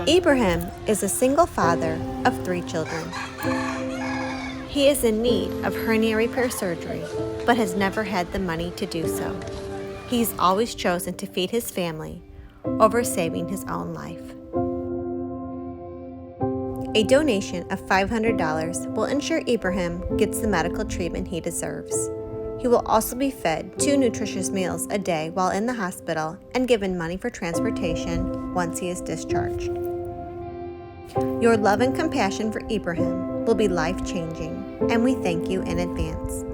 Ibrahim is a single father of 3 children. He is in need of hernia repair surgery, but has never had the money to do so. He's always chosen to feed his family over saving his own life. A donation of $500 will ensure Ibrahim gets the medical treatment he deserves. He will also be fed 2 nutritious meals a day while in the hospital and given money for transportation once he is discharged. Your love and compassion for Ibrahim will be life-changing, and we thank you in advance.